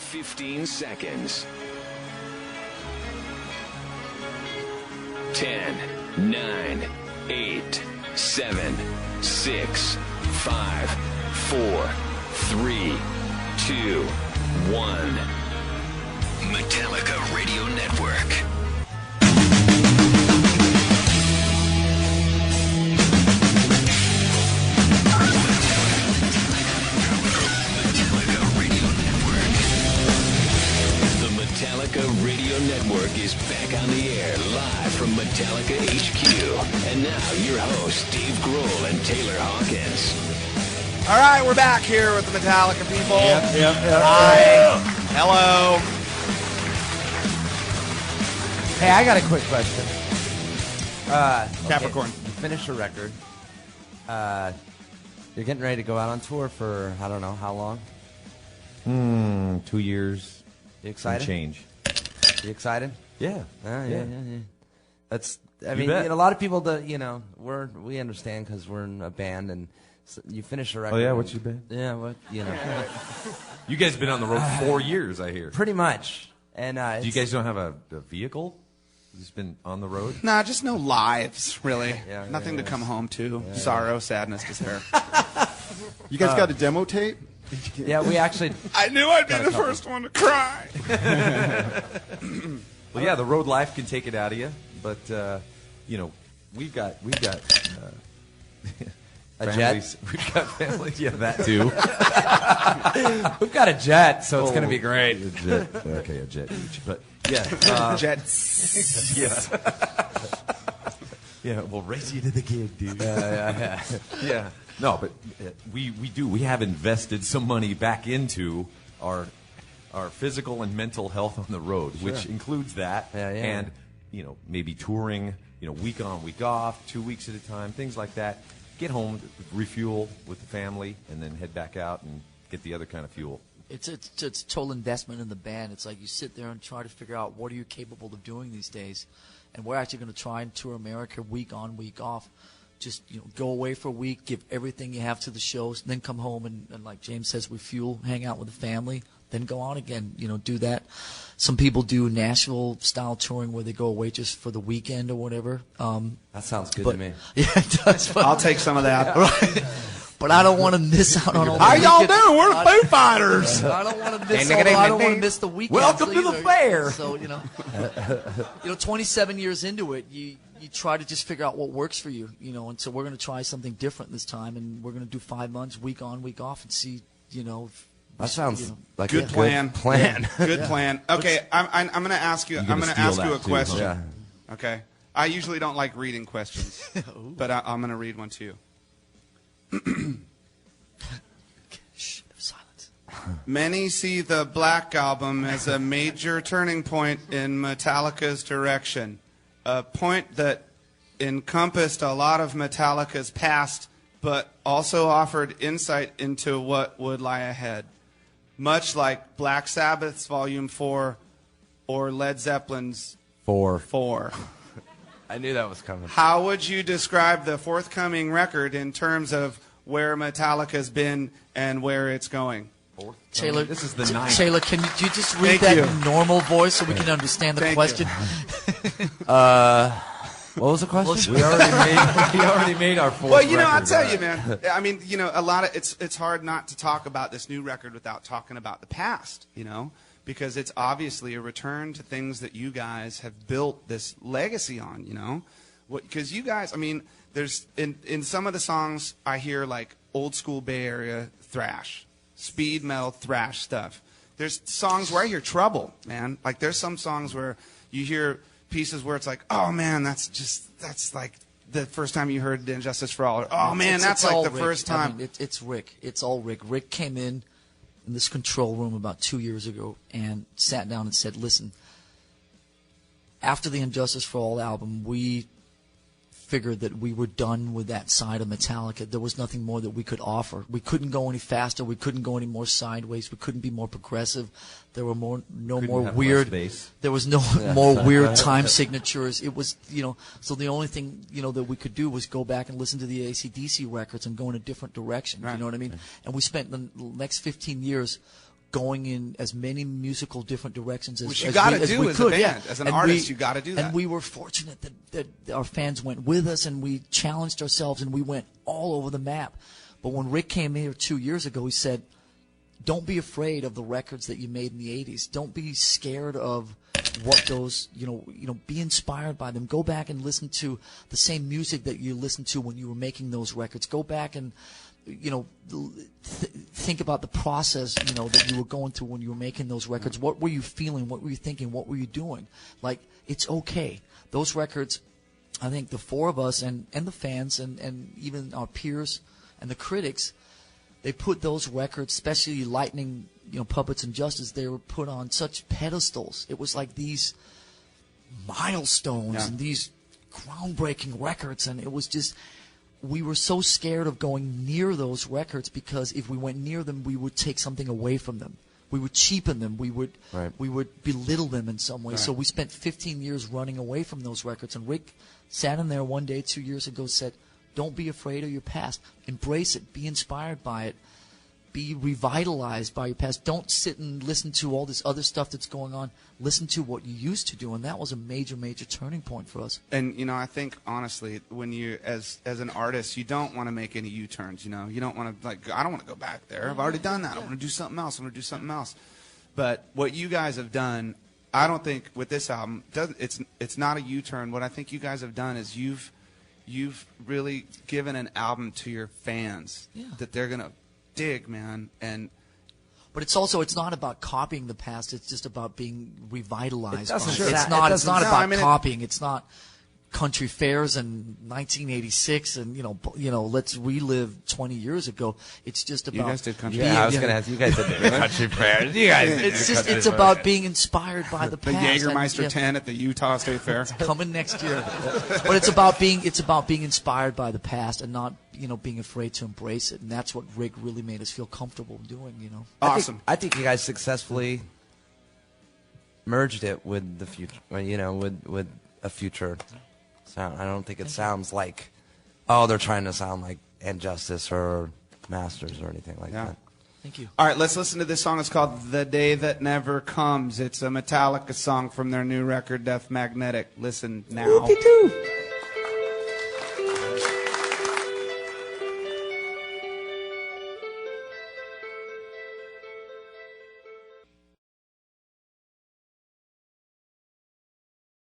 15 seconds. 10, 9, 8, 7, 6, 5, 4, 3, 2, 1. Metallica Radio Network. Metallica Radio Network is back on the air, live from Metallica HQ. And now your hosts, Dave Grohl and Taylor Hawkins. All right, we're back here with the Metallica people. Yep. Hi. Hello. Hey, I got a quick question. Capricorn. Okay, you finished a record. You're getting ready to go out on tour for, I don't know, how long? 2 years. You excited? And change. You excited? Yeah. Yeah. That's. I mean, bet. a lot of people that we understand because we're in a band, and so you finish a record. Oh yeah, what's your band? Yeah, what You guys have been on the road 4 years, I hear. Pretty much. And You guys don't have a vehicle? You've just been on the road? Nah, just no lives, really. Yeah, Nothing to come home to. Yeah. Sorrow, sadness, despair. You guys got a demo tape? Yeah, we actually. I knew I'd be the first one to cry. Well, yeah, the road life can take it out of you, but we've got A families. We've got families. Yeah, that too. We've got a jet, so it's going to be great. A jet. Okay, a jet each, but yeah, Jets. yeah. Yeah, we'll race you to the gig, dude. Yeah. No, but we do. We have invested some money back into our physical and mental health on the road, which includes that, and maybe touring, week on, week off, 2 weeks at a time, things like that. Get home, refuel with the family, and then head back out and get the other kind of fuel. It's total investment in the band. It's like you sit there and try to figure out what are you capable of doing these days, and we're actually going to try and tour America week on, week off. Just go away for a week, give everything you have to the shows, then come home and like James says, refuel, hang out with the family, then go on again. Do that. Some people do Nashville style touring where they go away just for the weekend or whatever. That sounds good to me. Yeah, it does. But, I'll take some of that. right. But I don't want to miss out on all the How y'all weekend- doing? We're the Foo Fighters. I don't want to miss. I don't want to miss the weekend. Welcome to the fair. So 27 years into it, you try to just figure out what works for you. And so we're going to try something different this time, and we're going to do 5 months, week on, week off, and see. That sounds like Good a plan. Good plan. Good plan. Okay, I'm going to ask you. I'm going to ask you a question. Yeah. Okay. I usually don't like reading questions, but I'm going to read one to you. Shh, silence. Many see the Black Album as a major turning point in Metallica's direction, a point that encompassed a lot of Metallica's past, but also offered insight into what would lie ahead. Much like Black Sabbath's Volume 4 or Led Zeppelin's 4. I knew that was coming. How would you describe the forthcoming record in terms of where Metallica's been and where it's going? Taylor, this is the ninth. Taylor, can you just read Thank that you. in normal voice so we can understand the Thank question? What was the question? We already made our fourth. Well, record, I'll tell right? you, man. I mean, a lot of it's hard not to talk about this new record without talking about the past, because it's obviously a return to things that you guys have built this legacy on, because you guys, I mean, there's in some of the songs I hear like old school Bay Area thrash, speed metal thrash stuff. There's songs where I hear Trouble, man. Like there's some songs where you hear pieces where it's like, oh man, that's like the first time you heard Injustice for All. Or, oh man, that's like the Rick. first time. I mean, it's Rick. It's all Rick. Rick came in this control room about 2 years ago and sat down and said, listen, after the Injustice for All album, we figured that we were done with that side of Metallica. There was nothing more that we could offer. We couldn't go any faster. We couldn't go any more sideways. We couldn't be more progressive. There were more weird. There was no more weird time signatures. It was, so the only thing, that we could do was go back and listen to the AC/DC records and go in a different direction. Right. You know what I mean? And we spent the next 15 years going in as many musical different directions as, Which you as got to we, do we as could. a band. Yeah. As an And artist, you got to do that. And we were fortunate that our fans went with us, and we challenged ourselves, and we went all over the map. But when Rick came here 2 years ago, he said, don't be afraid of the records that you made in the 80s. Don't be scared of what those, be inspired by them. Go back and listen to the same music that you listened to when you were making those records. Go back and, think about the process, that you were going through when you were making those records. What were you feeling? What were you thinking? What were you doing? Like, it's okay. Those records, I think the four of us and the fans and even our peers and the critics, they put those records, especially Lightning, Puppets and Justice, they were put on such pedestals. It was like these milestones and these groundbreaking records, and it was just, we were so scared of going near those records because if we went near them, we would take something away from them. We would cheapen them. We would belittle them in some way. Right. So we spent 15 years running away from those records, and Rick sat in there one day 2 years ago, said, don't be afraid of your past. Embrace it. Be inspired by it. Be revitalized by your past. Don't sit and listen to all this other stuff that's going on. Listen to what you used to do, and that was a major, major turning point for us. And I think honestly, when you as an artist, you don't want to make any U-turns. You don't want to I don't want to go back there. I've already done that. I want to do something else. I want to do something else. But what you guys have done, I don't think with this album, it's not a U-turn. What I think you guys have done is you've really given an album to your fans that they're gonna dig, man. But it's not about copying the past. It's just about being revitalized. It's not about copying. It's not country fairs in 1986 and let's relive 20 years ago. It's just about you guys did country. I was going to ask you guys did the country fairs. You guys it's about being inspired by the past. The Jägermeister 10 at the Utah State Fair. Coming next year. But it's about being inspired by the past and not being afraid to embrace it. And that's what Rick really made us feel comfortable doing. Awesome. I think you guys successfully merged it with the future. With a future sound. I don't think it sounds like, they're trying to sound like Injustice or Masters or anything like that. Thank you. All right, let's listen to this song. It's called The Day That Never Comes. It's a Metallica song from their new record, Death Magnetic. Listen now.